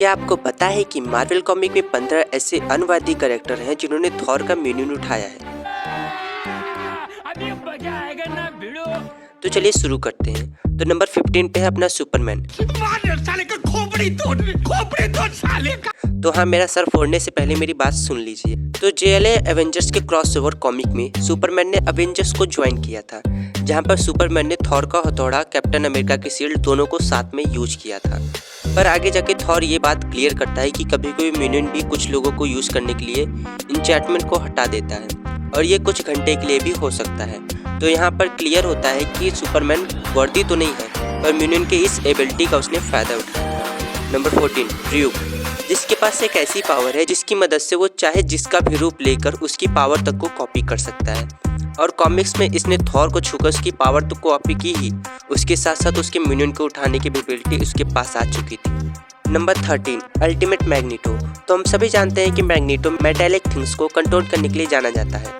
क्या आपको पता है कि मार्वल कॉमिक में 15 ऐसे अनुवादी कैरेक्टर हैं जिन्होंने थॉर का म्यूनियन उठाया है। अभी मजा आएगा ना भिड़ो। तो चलिए शुरू करते हैं। तो नंबर 15 पे है अपना सुपरमैन। साले का खोपड़ी तोड़ साले का। तो हाँ, मेरा सर फोड़ने से पहले मेरी बात सुन लीजिए। तो जेएलए एवेंजर्स के क्रॉसओवर कॉमिक में सुपरमैन ने एवेंजर्स को ज्वाइन किया था, जहाँ पर सुपरमैन ने थॉर का हथौड़ा, कैप्टन अमेरिका की शील्ड दोनों को साथ में यूज किया था। पर आगे जाके थॉर ये बात क्लियर करता है कि कभी कभी म्यूनियन भी कुछ लोगों को यूज करने के लिए इंचैंटमेंट को हटा देता है, और ये कुछ घंटे के लिए भी हो सकता है। तो यहाँ पर क्लियर होता है कि सुपरमैन वर्दी तो नहीं है, पर म्यूनियन के इस एबिलिटी का उसने फायदा उठाया था। नंबर 14 ड्यूक, जिसके पास एक ऐसी पावर है जिसकी मदद से वो चाहे जिसका भी रूप लेकर उसकी पावर तक को कॉपी कर सकता है। और कॉमिक्स में इसने थॉर को छूकर उसकी पावर तो कॉपी की ही, उसके साथ साथ उसके म्यूनियन को उठाने की एबिलिटी उसके पास आ चुकी थी। Number 13 ultimate magneto. तो हम सभी जानते हैं कि मैग्नीटो मेटालिक थिंग्स को कंट्रोल करने के लिए जाना जाता है,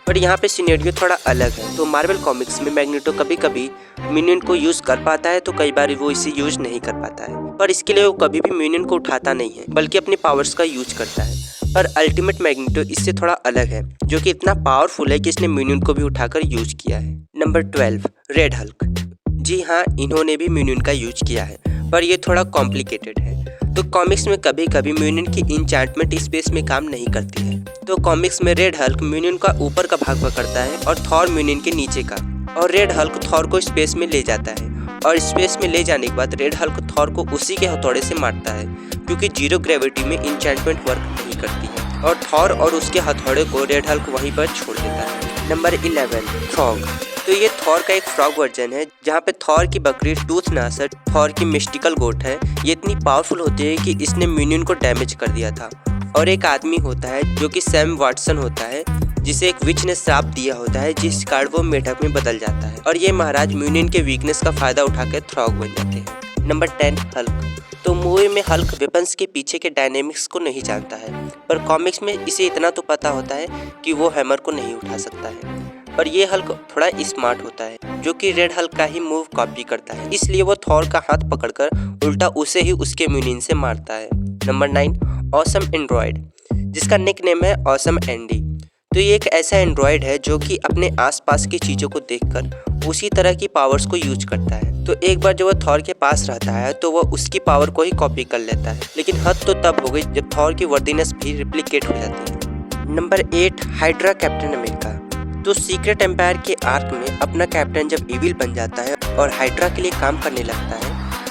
पर यहाँ पे सिनेरियो थोड़ा अलग है। तो मार्वल कॉमिक्स में मैग्नीटो कभी कभी म्यूनियन को यूज कर पाता है, तो कई बार वो इसे यूज नहीं कर पाता है। पर इसके लिए वो कभी भी म्यूनियन को उठाता नहीं है, बल्कि अपनी पावर्स का यूज करता है। पर अल्टीमेट मैग्नीटो इससे थोड़ा अलग है, जो कि इतना पावरफुल है कि इसने म्यूनियन को भी उठाकर यूज किया है। Number 12 red Hulk. जी हाँ, इन्होंने भी म्यूनियन का यूज किया है, पर ये थोड़ा कॉम्प्लिकेटेड है। तो कॉमिक्स में कभी कभी म्यूनियन की इंचैंटमेंट स्पेस में काम नहीं करती है। तो कॉमिक्स में रेड हल्क म्यूनियन का ऊपर का भाग पकड़ता है और थॉर म्यूनियन के नीचे का, और रेड हल्क थॉर को स्पेस में ले जाता है, और स्पेस में ले जाने के बाद रेड हल्क थॉर को उसी के हथौड़े से मारता है, क्योंकि जीरो ग्रेविटी में इंचैंटमेंट वर्क नहीं करती है, और थॉर और उसके हथौड़े को रेड हल्क वहीं पर छोड़ देता है। Number 11 frog. तो ये थॉर का एक फ्रॉग वर्जन है, जहाँ पे थॉर की बकरी टूथ नासर थॉर की मिस्टिकल गोट है। ये इतनी पावरफुल होती है कि इसने म्यूनियन को डैमेज कर दिया था। और एक आदमी होता है जो कि सैम वाटसन होता है, जिसे एक विच ने श्राप दिया होता है, जिस कारण वो मेढक में बदल जाता है, और ये महाराज म्यूनियन के वीकनेस का फायदा उठाकर फ्रॉग बन जाते हैं। Number 10 Hulk. तो मूवी में हल्क वेपन्स के पीछे के डायनेमिक्स को नहीं जानता है, पर कॉमिक्स में इसे इतना तो पता होता है कि वो हैमर को नहीं उठा सकता है। पर ये हल्क थोड़ा स्मार्ट होता है, जो कि रेड हल्क का ही मूव कॉपी करता है, इसलिए वो थॉर का हाथ पकड़कर उल्टा उसे ही उसके म्यूनियन से मारता है। नंबर 9 ऑसम एंड्रॉयड, जिसका निक नेम है ऑसम एंडी। तो ये एक ऐसा एंड्रॉयड है जो कि अपने आसपास की चीज़ों को देखकर उसी तरह की पावर्स को यूज करता है। तो एक बार जब वह थॉर के पास रहता है तो वह उसकी पावर को ही कॉपी कर लेता है, लेकिन हद तो तब हो गई जब थॉर की वर्दीनेस भी रिप्लिकेट हो जाती है। Number 8 hydra captain America. तो सीक्रेट एम्पायर के आर्क में अपना कैप्टन जब इविल बन जाता है और हाइड्रा के लिए काम करने लगता है,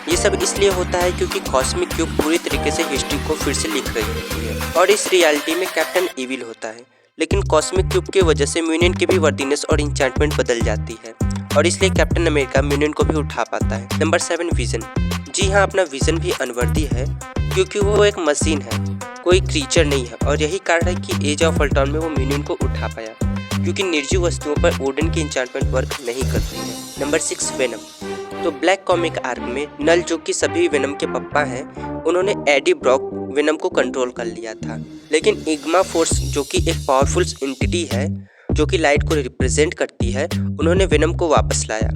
ये सब इसलिए होता है क्योंकि कॉस्मिक क्यूब पूरी तरीके से हिस्ट्री को फिर से लिख रही होती है, और इस रियलिटी में कैप्टन इविल होता है, लेकिन कॉस्मिक क्यूब की वजह से म्यूनियन की भी वर्दीनेस और इंचैंटमेंट बदल जाती है, और इसलिए कैप्टन अमेरिका म्यूनियन को भी उठा पाता है। Number 7 vision. जी हाँ, अपना विजन भी अनवर्दी है, क्योंकि वो एक मशीन है, कोई क्रीचर नहीं है, और यही कारण है कि एज ऑफ अल्ट्रॉन में वो म्यूनियन को उठा पाया, क्योंकि निर्जीव वस्तुओं पर ओडन की इंचैंटमेंट वर्क नहीं करती है। Number 6 venom. तो ब्लैक कॉमिक आर्क में नल, जो कि सभी वेनम के पप्पा हैं, उन्होंने एडी ब्रॉक वेनम को कंट्रोल कर लिया था, लेकिन इग्मा फोर्स, जो कि एक पावरफुल एंटिटी है जो कि लाइट को रिप्रेजेंट करती है, उन्होंने वेनम को वापस लाया,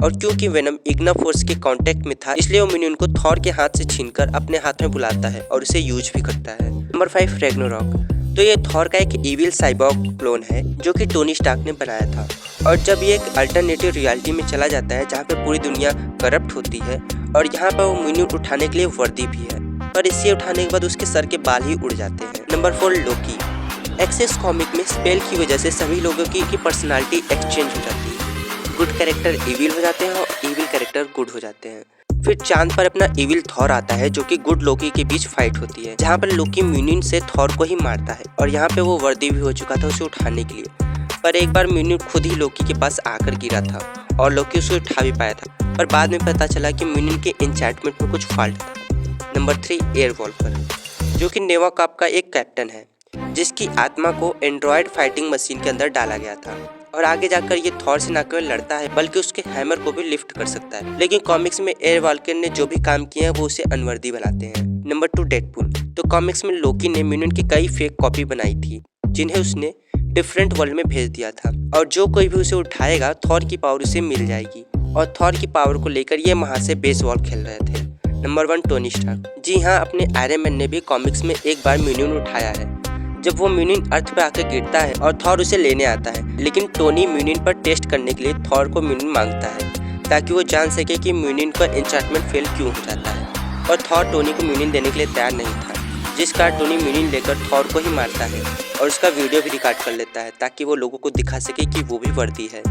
और क्योंकि वेनम इग्मा फोर्स के कांटेक्ट में था, इसलिए वो म्यूनियन को थॉर के हाथ से छीनकर अपने हाथ में बुलाता है और उसे यूज भी करता है। Number 5 Ragnarok. तो ये थॉर का एक इविल साइबॉर्ग क्लोन है, जो कि टोनी स्टार्क ने बनाया था, और जब ये एक अल्टरनेटिव रियलिटी में चला जाता है जहाँ पे पूरी दुनिया करप्ट होती है, और यहाँ पर वो म्यूनियन उठाने के लिए वर्दी भी है, पर इसे उठाने के बाद उसके सर के बाल ही उड़ जाते हैं। नंबर 4 लोकी। एक्सेस कॉमिक में स्पेल की वजह से सभी लोगों की पर्सनालिटी एक्सचेंज हो जाती है। गुड कैरेक्टर इविल हो जाते हैं और इविल कैरेक्टर गुड हो जाते हैं। फिर चांद पर अपना इविल थॉर आता है, जो कि गुड लोकी के बीच फाइट होती है, जहाँ पर लोकी म्यूनियन से थॉर को ही मारता है, और यहाँ पे वो वर्दी भी हो चुका था उसे उठाने के लिए। पर एक बार म्यूनियन खुद ही लोकी के पास आकर गिरा था, और लोकी उसे उठा भी पाया था, पर बाद में पता चला कि म्यूनियन के इंचैंटमेंट में कुछ फॉल्ट था। नंबर 3 एयरवॉल्कर, जो कि नेवा कॉर्प का एक कैप्टन है, जिसकी आत्मा को एंड्रॉयड फाइटिंग मशीन के अंदर डाला गया था, और आगे जाकर ये थॉर से न केवल लड़ता है बल्कि उसके हैमर को भी लिफ्ट कर सकता है, लेकिन कॉमिक्स में एयरवॉल्कर ने जो भी काम किए हैं वो उसे अनवर्दी बनाते हैं। Number 2 Deadpool. तो कॉमिक्स में लोकी ने म्यूनियन की कई फेक कॉपी बनाई थी, जिन्हें उसने डिफरेंट वर्ल्ड में भेज दिया था, और जो कोई भी उसे उठाएगा थॉर की पावर उसे मिल जाएगी, और थॉर की पावर को लेकर ये वहाँ से बेसबॉल खेल रहे थे। Number 1 Tony Stark. जी हाँ, अपने आयरन मैन ने भी कॉमिक्स में एक बार म्यूनिन उठाया है। जब वो म्यूनिन अर्थ पे आकर गिरता है और थॉर उसे लेने आता है, लेकिन टोनी म्यूनिन पर टेस्ट करने के लिए थॉर को म्यूनिन मांगता है ताकि वो जान सके कि म्यूनिन का एन्चांटमेंट फेल क्यों हो जाता है। और थॉर टोनी को म्यूनिन देने के लिए तैयार नहीं था, जिस कारण टोनी म्यूनिन लेकर थॉर को ही मारता है और उसका वीडियो भी रिकॉर्ड कर लेता है ताकि वो लोगों को दिखा सके कि वो भी वर्दी है।